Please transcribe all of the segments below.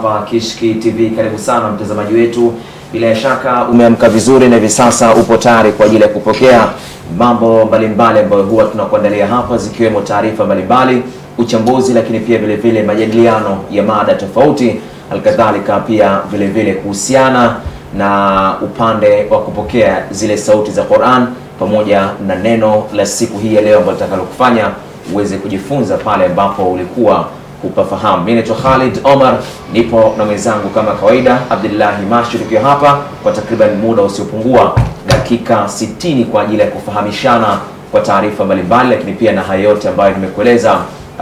hapa Kishki TV. Karibu sana mtazamaji wetu, bila shaka umeamka vizuri na hivi sasa upo tayari kwa ajili ya kupokea mambo mbalimbali ambayo huwa tunakuandalia hapa, zikiwemo taarifa mbalimbali, uchambuzi, lakini pia vile vile majadiliano ya mada tofauti, alkadhalika pia vile vile kuhusiana na upande wa kupokea zile sauti za Qur'an pamoja na neno la siku hii ya leo ambalo tutakalokufanya uweze kujifunza pale ambapo ulikuwa upafahamu. Mimi naitwa Khalid Omar, nipo na mwenzangu kama kawaida Abdullah Mashir, tukiwa hapa kwa takriban muda usiopungua dakika 60 kwa ajili ya kufahamishana kwa taarifa mbalimbali, lakini pia na hayo yote ambayo nimekueleza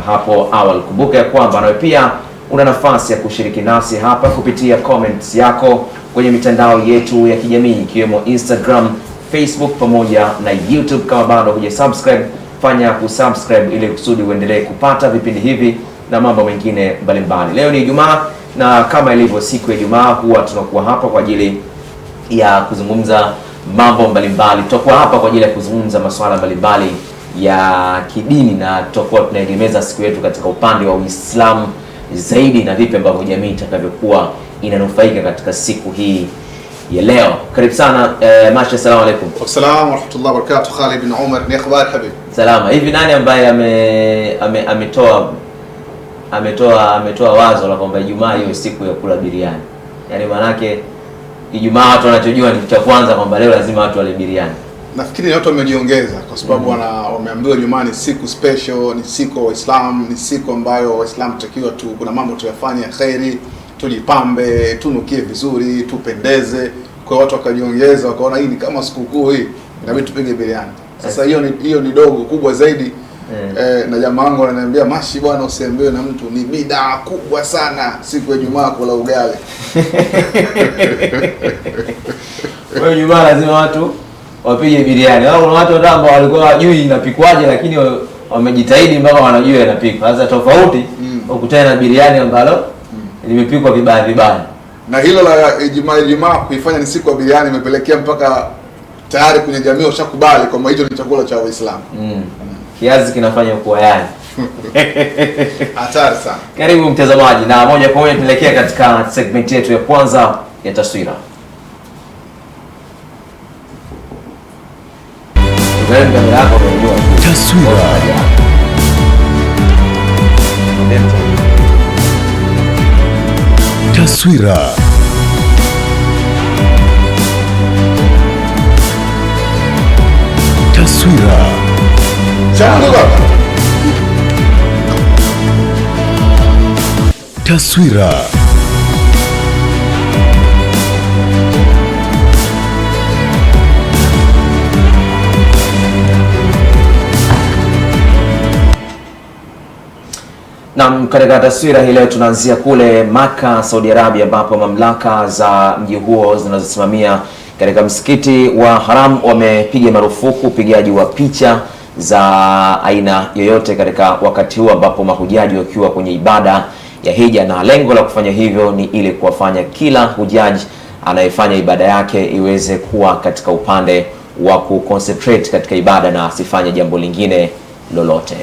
hapo awali. Kumbuka ya kwamba nawe pia una nafasi ya kushiriki nasi hapa kupitia comments yako kwenye mitandao yetu ya kijamii ikiwemo Instagram, Facebook pamoja na YouTube. Kama bado hujasubscribe, fanya kusubscribe ili kusudi uendelee kupata vipindi hivi na mambo mengine mbalimbali. Leo ni Ijumaa na kama ilivyo siku ya Ijumaa huwa tunakuwa hapa kwa ajili ya kuzungumza mambo mbalimbali. Tutakuwa hapa kwa ajili ya kuzungumza masuala mbalimbali ya kidini na tutakuwa tunaegemeza siku yetu katika upande wa Uislamu zaidi na vipi ambavyo jamii itakavyokuwa inanufaika katika siku hii ya leo. Karibu sana Masha, asalamu alaykum. Assalamu wa rahmatullahi wa barakatuh. Khalid bin Umar, ni habari habibi? Salama. Hivi nani ambaye ametoa wazo la kwamba Ijumaa hiyo siku ya kula biriani? Yaani manake Ijumaa watu wanachojua ni cha kwanza kwamba leo lazima watu wale biriani. Nafikiri watu wamejiongeza kwa sababu wameambiwa Ijumaa ni siku special, ni siku wa Waislamu, ni siku ambayo Waislamu takiwa tu kuna mambo tuyafanye ya khairi, tujipambe, tunukie vizuri, tupendeze. Kwa watu wakajiongeza, wakaona hii ni kama sikukuu hii, inabidi tupige biriani. Sasa hiyo ni dogo, kubwa zaidi. Na jamaa wangu ananiambia, Mashi bwana, usiambiwe na mtu, ni bidaa kubwa sana siku ya Ijumaa kula ugali. Kwa Ijumaa lazima watu wapige biriani. Kuna watu ambao walikuwa hawajui inapikwaje, lakini wamejitahidi mpaka wanajua inapikwa. Sasa tofauti ukutana na biriani ambalo limepikwa vibaya. Na hilo la Ijumaa kuifanya ni siku ya biriani imepelekea mpaka tayari kwenye jamii washakubali kwamba hicho ni chakula cha Waislamu. Kiazi kinafanya kuwa yani. Hatari sana. Karibu mtazamaji, na moja kwa moja tunaelekea katika segment yetu ya kwanza ya taswira. Taswira. Taswira. Na katika taswira hii leo tunaanzia kule Maka, Saudi Arabia, ambapo mamlaka za mji huo zinazosimamia katika msikiti wa Haram wamepiga marufuku upigaji wa picha za aina yoyote katika wakati huu ambapo mahujaji wakiwa kwenye ibada ya hija, na lengo la kufanya hivyo ni ili kuwafanya kila hujaji anayefanya ibada yake iweze kuwa katika upande wa kuconcentrate katika ibada na asifanye jambo lingine lolote.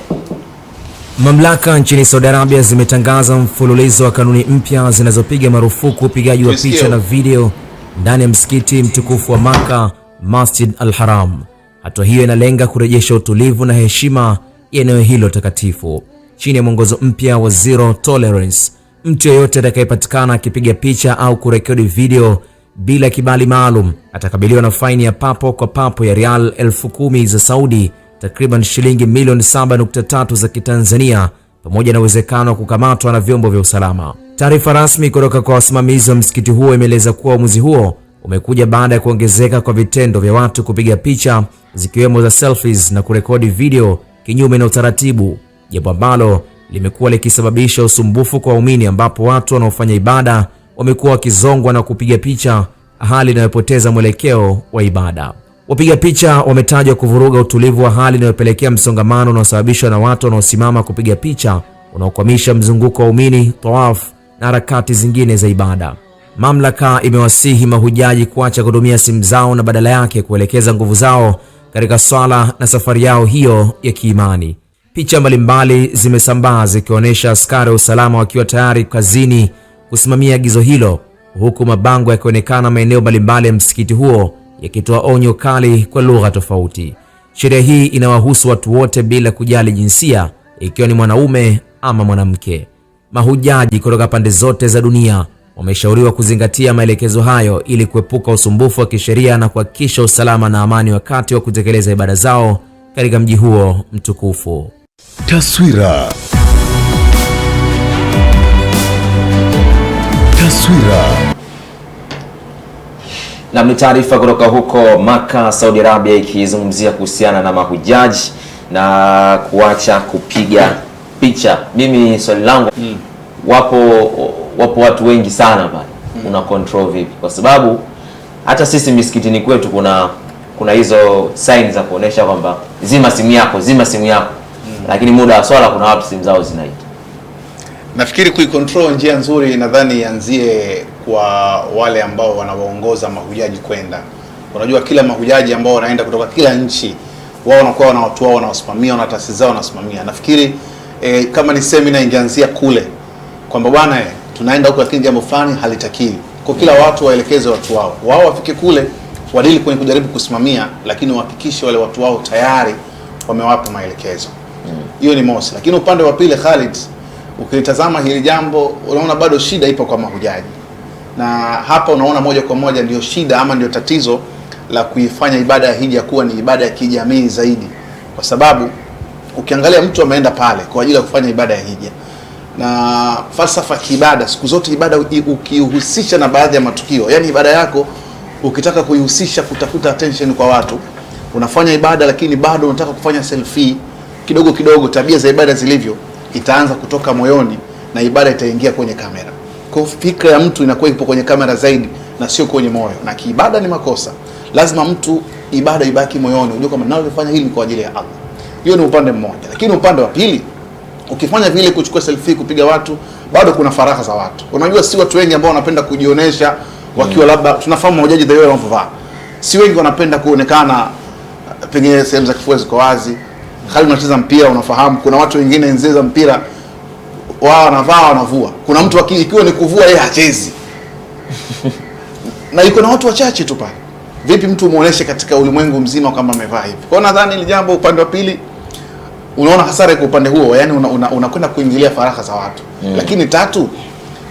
Mamlaka nchini Saudi Arabia zimetangaza mfululizo wa kanuni mpya zinazopiga marufuku upigaji wa picha na video ndani ya msikiti mtukufu wa Maka, Masjid al-Haram. Hatua hiyo inalenga kurejesha utulivu na heshima ya eneo hilo takatifu. Chini ya mwongozo mpya wa Zero Tolerance, mtu yeyote atakayepatikana akipiga picha au kurekodi video bila kibali maalum atakabiliwa na faini ya papo kwa papo ya rial 10,000 za Saudi, takriban shilingi milioni 7.3 za Kitanzania, pamoja na uwezekano wa kukamatwa na vyombo vya usalama. Taarifa rasmi kutoka kwa wasimamizi wa msikiti huo imeeleza kuwa uamuzi huo umekuja baada ya kuongezeka kwa vitendo vya watu kupiga picha zikiwemo za selfies na kurekodi video kinyume na utaratibu, jambo ambalo limekuwa likisababisha usumbufu kwa waumini, ambapo watu wanaofanya ibada wamekuwa wakizongwa na kupiga picha, hali inayopoteza mwelekeo wa ibada. Wapiga picha wametajwa kuvuruga utulivu wa hali inayopelekea msongamano unaosababishwa na watu wanaosimama kupiga picha, unaokwamisha mzunguko wa waumini, tawaf na harakati zingine za ibada. Mamlaka imewasihi mahujaji kuacha kutumia simu zao na badala yake kuelekeza nguvu zao katika swala na safari yao hiyo ya kiimani. Picha mbalimbali zimesambaa zikionyesha askari wa usalama wakiwa tayari kazini kusimamia agizo hilo, huku mabango yakionekana maeneo mbalimbali ya msikiti huo yakitoa onyo kali kwa lugha tofauti. Sheria hii inawahusu watu wote bila kujali jinsia, ikiwa ni mwanaume ama mwanamke. Mahujaji kutoka pande zote za dunia wameshauriwa kuzingatia maelekezo hayo ili kuepuka usumbufu wa kisheria na kuhakikisha usalama na amani wakati wa kutekeleza ibada zao katika mji huo mtukufu. Taswira. Taswira. Na ni taarifa kutoka huko Maka, Saudi Arabia, ikizungumzia kuhusiana na mahujaji na kuacha kupiga picha. Mimi swali langu, wapo watu wengi sana pale. Una control vipi? Kwa sababu hata sisi misikitini kwetu kuna hizo sign za kuonesha kwamba zima simu yako. Lakini muda wa swala kuna watu simu zao zinaita. Nafikiri kuicontrol njia nzuri nadhani ianzie kwa wale ambao wanawaongoza mahujaji kwenda. Unajua kila mahujaji ambao wanaenda kutoka kila nchi, wao wanakuwa na watu wao wanaosimamia, na taasisi zao wanasimamia. Nafikiri kama ni seminar ingeanzia kule kwamba bwana tunaenda huko lakini jambo fulani halitakiwi. Kwa kila watu waelekeze watu wao. Wao wafike kule wadili kwenye kujaribu kusimamia, lakini wahakikishe wale watu wao tayari wamewapa maelekezo. Hiyo ni mosi. Lakini upande wa pili, Khalid, ukitazama hili jambo unaona bado shida ipo kwa mahujaji. Na hapa unaona moja kwa moja ndio shida ama ndio tatizo la kuifanya ibada ya hija kuwa ni ibada ya kijamii zaidi. Kwa sababu ukiangalia mtu ameenda pale kwa ajili ya kufanya ibada ya hija. Na falsafa kiibada, siku zote ibada ukihusisha na baadhi ya matukio, yani ibada yako ukitaka kuihusisha kutafuta attention kwa watu, unafanya ibada lakini bado unataka kufanya selfie, kidogo kidogo tabia za ibada zilivyo itaanza kutoka moyoni na ibada itaingia kwenye kamera. Kwa fikra ya mtu inakuwa ipo kwenye kamera zaidi na sio kwenye moyo. Na kiibada ni makosa. Lazima mtu ibada ibaki moyoni. Unajua kama ninalofanya hili kwa ajili ya Allah. Hiyo ni upande mmoja. Lakini upande wa pili, ukifanya vile kuchukua selfie kupiga watu, bado kuna faragha za watu. Unajua si watu wengi ambao wanapenda kujionesha wakiwa labda tunafahamu mahujaji the way wanavaa. Si wengi wanapenda kuonekana pengine sehemu za kifua ziko wazi. Hali unacheza mpira unafahamu kuna watu wengine enzeza mpira wao wanavaa wanavua. Kuna mtu ikiwa ni kuvua yeye hachezi. Na yuko na watu wachache tu pale. Vipi mtu muoneshe katika ulimwengu mzima kama amevaa hivi? Kwa nadhani ile jambo upande wa pili unaona hasara kwa upande huo, yani unakwenda kuingilia faragha za watu. Lakini tatu,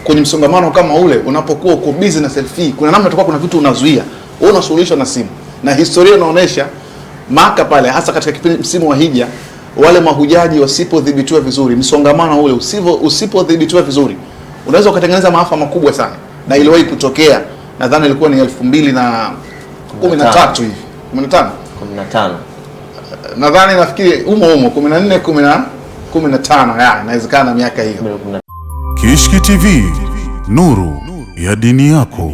kwenye msongamano kama ule unapokuwa uko busy na selfie, kuna namna tutakuwa kuna vitu unazuia. Wewe unasuluhisha na simu. Na historia inaonyesha Maka pale hasa katika kipindi msimu wa hija, wale mahujaji wasipodhibitiwa vizuri, msongamano ule usipodhibitiwa vizuri, unaweza ukatengeneza maafa makubwa sana. Na iliwahi kutokea, nadhani ilikuwa ni 2013 hivi. 15. Nadhani nafikiri 14 15 inawezekana miaka hiyo. Kishki TV, nuru ya dini yako.